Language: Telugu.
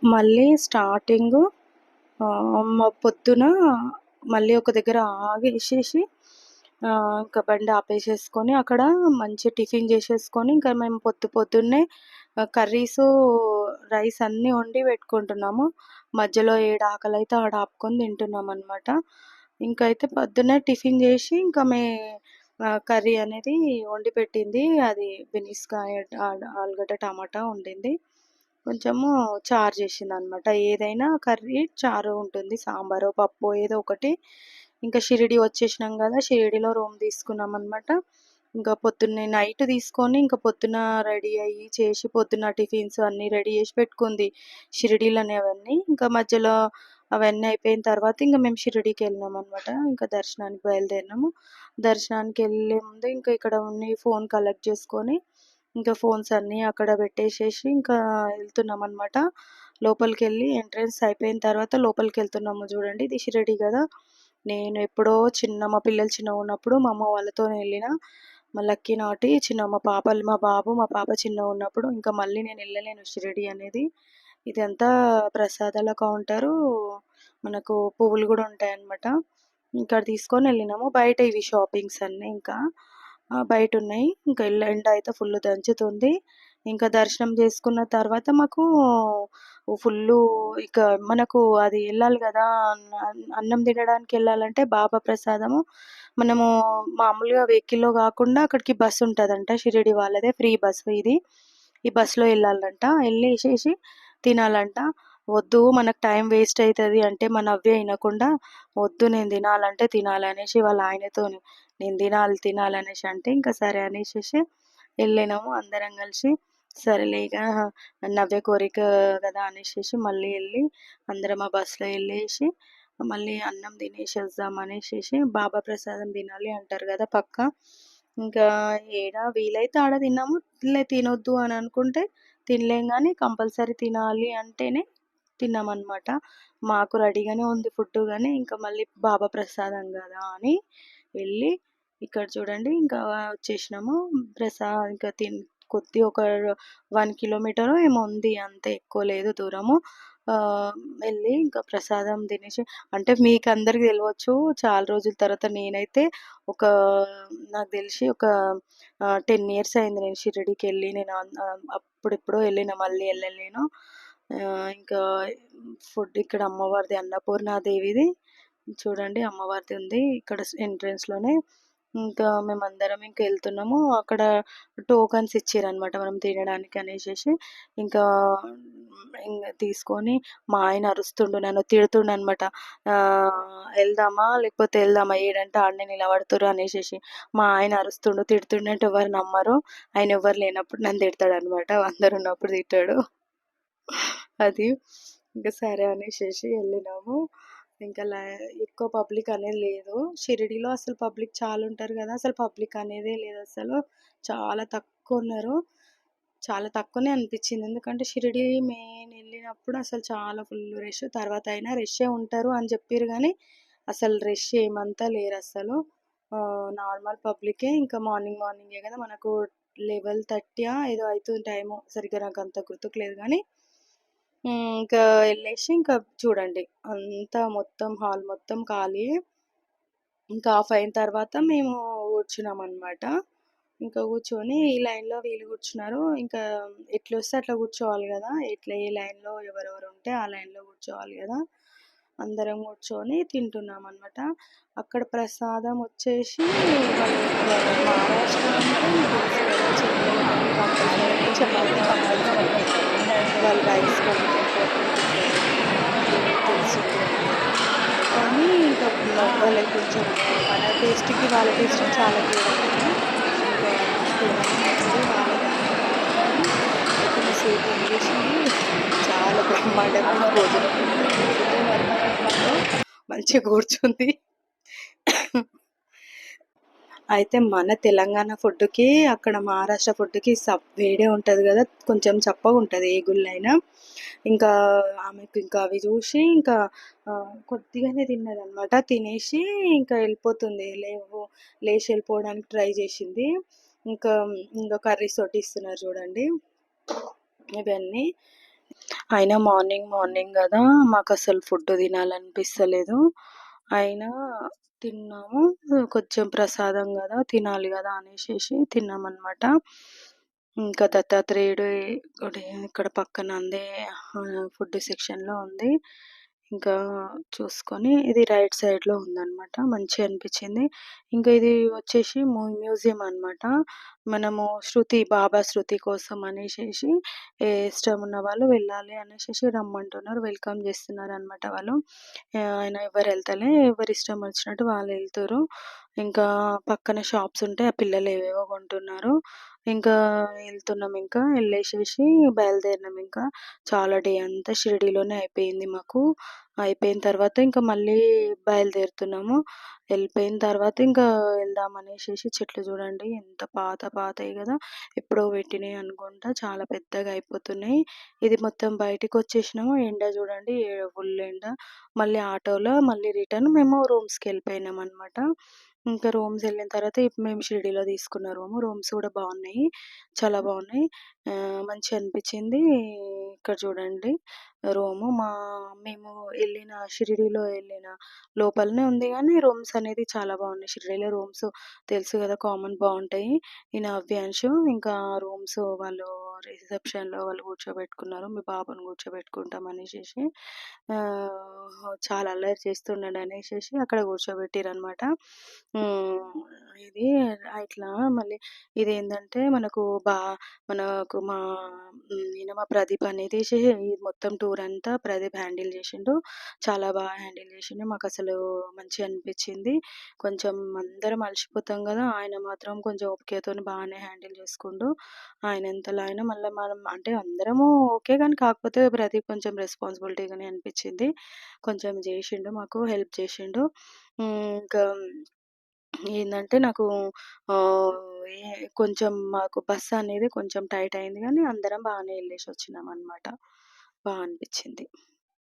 మళ్ళీ స్టార్టింగు పొద్దున మళ్ళీ ఒక దగ్గర ఆగేసేసి ఇంకా బండి ఆపేసేసుకొని అక్కడ మంచి టిఫిన్ చేసేసుకొని ఇంకా మేము పొద్దున్నే కర్రీసు, రైస్ అన్నీ వండి పెట్టుకుంటున్నాము. మధ్యలో ఏడ ఆకలైతే ఆడ ఆపుకొని తింటున్నామనమాట. ఇంకైతే పొద్దున్నే టిఫిన్ చేసి ఇంకా కర్రీ అనేది వండి పెట్టింది. అది బెనిస్కాయ, ఆలుగడ్డ, టమాటా వండింది. కొంచెము చారు చేసిందనమాట. ఏదైనా కర్రీ, చారు ఉంటుంది. సాంబారో, పప్పో ఏదో ఒకటి. ఇంకా షిరిడి వచ్చేసినాం కదా! షిరిడిలో రూమ్ తీసుకున్నామనమాట. ఇంకా పొద్దున్నే నైట్ తీసుకొని ఇంకా పొద్దున రెడీ అయ్యి చేసి పొద్దున టిఫిన్స్ అన్నీ రెడీ చేసి పెట్టుకుంది. షిరిడీలోనే అవన్నీ. ఇంకా మధ్యలో అవన్నీ అయిపోయిన తర్వాత ఇంక మేము షిరిడీకెళ్ళినామనమాట. ఇంకా దర్శనానికి బయలుదేరినాము. దర్శనానికెళ్ళే ముందు ఇంకా ఇక్కడ ఉన్న ఫోన్ కలెక్ట్ చేసుకొని ఇంకా ఫోన్స్ అన్నీ అక్కడ పెట్టేసేసి ఇంకా వెళ్తున్నామనమాట. లోపలికెళ్ళి ఎంట్రన్స్ అయిపోయిన తర్వాత లోపలికెళ్తున్నాము చూడండి. ఇది షిరిడి కదా! నేను ఎప్పుడో మా పిల్లలు చిన్నగున్నప్పుడు మా అమ్మ వాళ్ళతోనే వెళ్ళిన. మా లక్కీ నాటి మా బాబు, మా పాప చిన్నగున్నప్పుడు. ఇంకా మళ్ళీ నేను వెళ్ళలేను షిరిడి అనేది. ఇదంతా ప్రసాదాల కౌంటరు. మనకు పువ్వులు కూడా ఉంటాయన్నమాట. ఇక్కడ తీసుకొని వెళ్ళినాము. బయట ఇవి షాపింగ్స్ అన్నీ ఇంకా బయటున్నాయి. ఇంకా ఎండ అయితే ఫుల్లు దంచుతుంది. ఇంకా దర్శనం చేసుకున్న తర్వాత మాకు ఫుల్లు ఇక మనకు అది వెళ్ళాలి కదా! అన్నం తినడానికి వెళ్ళాలంటే బాబా ప్రసాదము మనము మామూలుగా వెహికల్‌లో కాకుండా అక్కడికి బస్సు ఉంటదంట. షిరిడి వాళ్ళదే ఫ్రీ బస్సు ఇది. ఈ బస్సులో వెళ్ళాలంట. వెళ్ళేసేసి తినాలంట. వద్దు మనకు టైం వేస్ట్ అయితది అంటే మా నవ్య ఇనకుండా వద్దు నేను తినాలంటే తినాలి అనేసి వాళ్ళ ఆయనతోని నేను తినాలి అనేసి అంటే ఇంకా సరే అనేసేసి వెళ్ళినాము అందరం కలిసి. సరేలే ఇక నవ్య కోరిక కదా అనేసేసి మళ్ళీ వెళ్ళి అందరం ఆ బస్సులో వెళ్ళేసి మళ్ళీ అన్నం తినేసి వద్దాం అనేసేసి బాబా ప్రసాదం తినాలి అంటారు కదా పక్కా. ఇంకా ఏడ వీలైతే ఆడ తిన్నాము. తినొద్దు అని అనుకుంటే తినలేం కానీ కంపల్సరీ తినాలి అంటేనే తిన్నామన్నమాట. మాకు రెడీగానే ఉంది ఫుడ్డు కానీ ఇంకా మళ్ళీ బాబా ప్రసాదం కదా అని వెళ్ళి ఇక్కడ చూడండి ఇంకా వచ్చేసినాము. ఇంకా ఒక 1 కిలోమీటరో ఏమో ఉంది అంతే, ఎక్కువ లేదు దూరము. వెళ్ళి ఇంకా ప్రసాదం తినేసి అంటే మీకు అందరికి తెలవచ్చు చాలా రోజుల తర్వాత నేనైతే ఒక నాకు తెలిసి ఒక 10 ఇయర్స్ అయింది నేను షిరిడీకెళ్ళి. నేను అప్పుడెప్పుడో వెళ్ళిన, మళ్ళీ వెళ్ళలేను. ఇంకా ఫుడ్ ఇక్కడ అమ్మవారిది అన్నపూర్ణాదేవిది చూడండి, అమ్మవారిది ఉంది ఇక్కడ ఎంట్రన్స్‌లోనే. ఇంకా మేమందరం ఇంకా వెళ్తున్నాము. అక్కడ టోకన్స్ ఇచ్చిరనమాట మనం తినడానికి అనేసేసి. ఇంకా తీసుకొని మా ఆయన అరుస్తుండు, నన్ను తిడుతుండనమాట. వెళ్దామా లేకపోతే వెళ్దామా ఏడంటే ఆడనే నిలబడుతుర్రు అనేసేసి. మా ఆయన అరుస్తుండు, తిడుతుండు అంటే ఎవరు నమ్మరు. ఆయన ఎవ్వరు లేనప్పుడు నన్ను తిడతాడనమాట. అందరు ఉన్నప్పుడు తిట్టాడు. అది. ఇంకా సరే అనేసేసి వెళ్ళినాము. ఇంకా ఎక్కువ పబ్లిక్ అనేది లేదు. షిరిడీలో అసలు పబ్లిక్ చాలా ఉంటారు కదా! అసలు పబ్లిక్ అనేదే లేదసలు. చాలా తక్కువున్నారు. చాలా తక్కువనే అనిపించింది. ఎందుకంటే షిరిడీ నేనెళ్ళినప్పుడు అసలు చాలా ఫుల్ రష్. తర్వాత అయినా రష్షే ఉంటారు అని చెప్పిర్రు గానీ, అసలు రష్ ఏమంతా లేరసలు. నార్మల్ పబ్లికే. ఇంకా మార్నింగే కదా! మనకు 11:30 ఏదో అయితుంది టైము. సరిగ్గా నాకంత గుర్తుకు లేదు గానీ ఇంకా వెళ్ళేసి ఇంకా చూడండి అంతా మొత్తం హాల్ మొత్తం ఖాళీ. ఇంకా ఆఫ్ అయిన తర్వాత మేము కూర్చున్నామన్నమాట. ఇంకా కూర్చొని ఈ లైన్‌లో వీళ్ళు కూర్చున్నారు. ఇంకా ఎట్లొస్తే అట్లా కూర్చోవాలి కదా! ఏ లైన్‌లో ఎవరెవరు ఉంటే ఆ లైన్‌లో కూర్చోవాలి కదా! అందరం కూర్చొని తింటున్నామన్నమాట. అక్కడ ప్రసాదం వచ్చేసి మహారాష్ట్ర అంటే తెలుసు కదా! శనగలతోని కంపల్సరీ చపాతీ కంపల్సరీ. వాళ్ళు రైస్ కంటే ఇంపార్టెంట్ ఇవ్వరు. అది తెలిసిందే అందరికీ. కానీ ఇంకా వాళ్ళకి కొంచెం మన టేస్ట్‌కి వాళ్ళ టేస్ట్‌కి చాలా తేడా కదా! ఇంకా తినాలనిపించింది వాళ్ళది అనుకున్నాము. అయితే మా సేటు ఏం చేసింది, చాలా బ్రహ్మాండమైన భోజనం పెట్టింది. ఫుడ్డు మంచిగా కూర్చుంది. అయితే మన తెలంగాణ ఫుడ్‌కి, అక్కడ మహారాష్ట్ర ఫుడ్‌కి వేడే ఉంటది కదా! కొంచెం చప్పగుంటది ఏ గుళ్ళైనా. ఇంకా ఆమెకు ఇంకా అవి చూసి ఇంకా కొద్దిగానే తిన్నదనమాట. తినేసి ఇంకా వెళ్ళిపోతుంది. లేచి వెళ్ళిపోవడానికి ట్రై చేసింది. ఇంకా కర్రీస్ వడ్డిస్తున్నారు చూడండి ఇవన్నీ. అయినా మార్నింగ్ మార్నింగ్ గదా! మాకసలు ఫుడ్ తినాలనిపిస్తలేదు. అయినా తిన్నాము. కొంచెం ప్రసాదం గదా! తినాలి గదా! అనేసేసి తిన్నామనమాట. ఇంకా దత్తాత్రేయుడు గుడి ఇక్కడ పక్కన అందే ఫుడ్ సెక్షన్‌లో ఉంది. ఇంకా చూసుకొని ఇది రైట్ సైడ్‌లో ఉందనమాట. మంచిగా అనిపిచ్చింది. ఇంకా ఇది వచ్చేసి మ్యూజియం అనమాట. మనము బాబా శృతి కోసం అనేసేసి ఇష్టం ఉన్న వాళ్ళు వెళ్ళాలి అనేసేసి రమ్మంటున్నారు. వెల్కమ్ చేస్తున్నారనమాట వాళ్ళు. ఆయన ఎవరెళ్తలే ఎవరిష్టం వచ్చినట్టు వాళ్ళెళ్తుర్రు. ఇంకా పక్కన షాప్స్ ఉంటే ఆ పిల్లలు ఏవేవో కొంటున్నారు. ఇంకా ఎళ్తున్నామింకా. ఎళ్ళేసేసి బయలుదేరినామింకా. చాలా డే అంతా షిరిడీలోనే అయిపోయింది మాకు. అయిపోయిన తర్వాత ఇంక మళ్ళీ బయలుదేరుతున్నాము. ఎళ్ళిపోయిన తర్వాత ఇంకా వెళ్దామనేసేసి చెట్లు చూడండి ఎంత పాతయి గదా! ఎప్పుడో పెట్టినయి అనుకుంటా. చాలా పెద్దగా అయిపోతున్నాయి. ఇది మొత్తం బయటికొచ్చేసినాము. ఎండ చూడండి ఫుల్ ఎండ. మళ్ళీ ఆటోలో మళ్ళీ రిటర్న్ మేము రూమ్స్‌కెళ్ళిపోయినామనమాట. ఇంకా రూమ్స్ ఎళ్ళిన తర్వాత మేము షిరిడీలో తీసుకున్న రూమ్స్ కూడా బావున్నాయి. చాలా బావున్నాయి. మంచిగా అనిపిచ్చింది. ఇక్కడ చూడండి రూము మేము షిరిడీలో ఎళ్ళిన లోపలనే ఉంది గానీ రూమ్స్ అనేది చాలా బావున్నాయి. షిరిడీలో రూమ్స్ తెలుసు గదా! కామన్ బావుంటాయి. ఈ నవ్యాంషు ఇంకా రూమ్స్ వాళ్ళు రిసెప్షన్‌లో వాళ్ళు కూర్చోబెట్టుకున్నారు. మీ బాబుని కూర్చోబెట్టుకుంటాం అనేసేసి చాలా అల్లరి చేస్తున్నాడనేసేసి అక్కడ కూర్చోబెట్టిరనమాట. హ్మ్. ఇది ఇట్లా మళ్ళీ ఇదేందంటే మనకు ఈయన మా ప్రదీప్ అనేది ఈ మొత్తం టూర్ అంతా ప్రదీప్ హ్యాండిల్ చేసిండు. చాలా బాగా హ్యాండిల్ చేసిండు. మాకసలు మంచిగా అనిపిచ్చింది. కొంచెం అందరం అలసిపోతాం గదా! ఆయన మాత్రం కొంచెం ఓపికతోని బానే హ్యాండిల్ చేసుకుండు. ఆయనంతలో ఆయన మళ్ళా మనం అంటే అందరము ఓకే గానీ కాకపోతే ప్రదీప్ కొంచెం రెస్పాన్సిబిలిటీగానే అనిపిచ్చింది. కొంచెం జేషిండు మాకు హెల్ప్ చేషిండు. ఇంకా ఏందంటే నాకు ఆహ్, కొంచెం మాకు బస్సనేది కొంచెం టైట్ అయింది గానీ అందరం బానే ఎళ్ళేసొచ్చినామనమాట. అనిపిచ్చింది.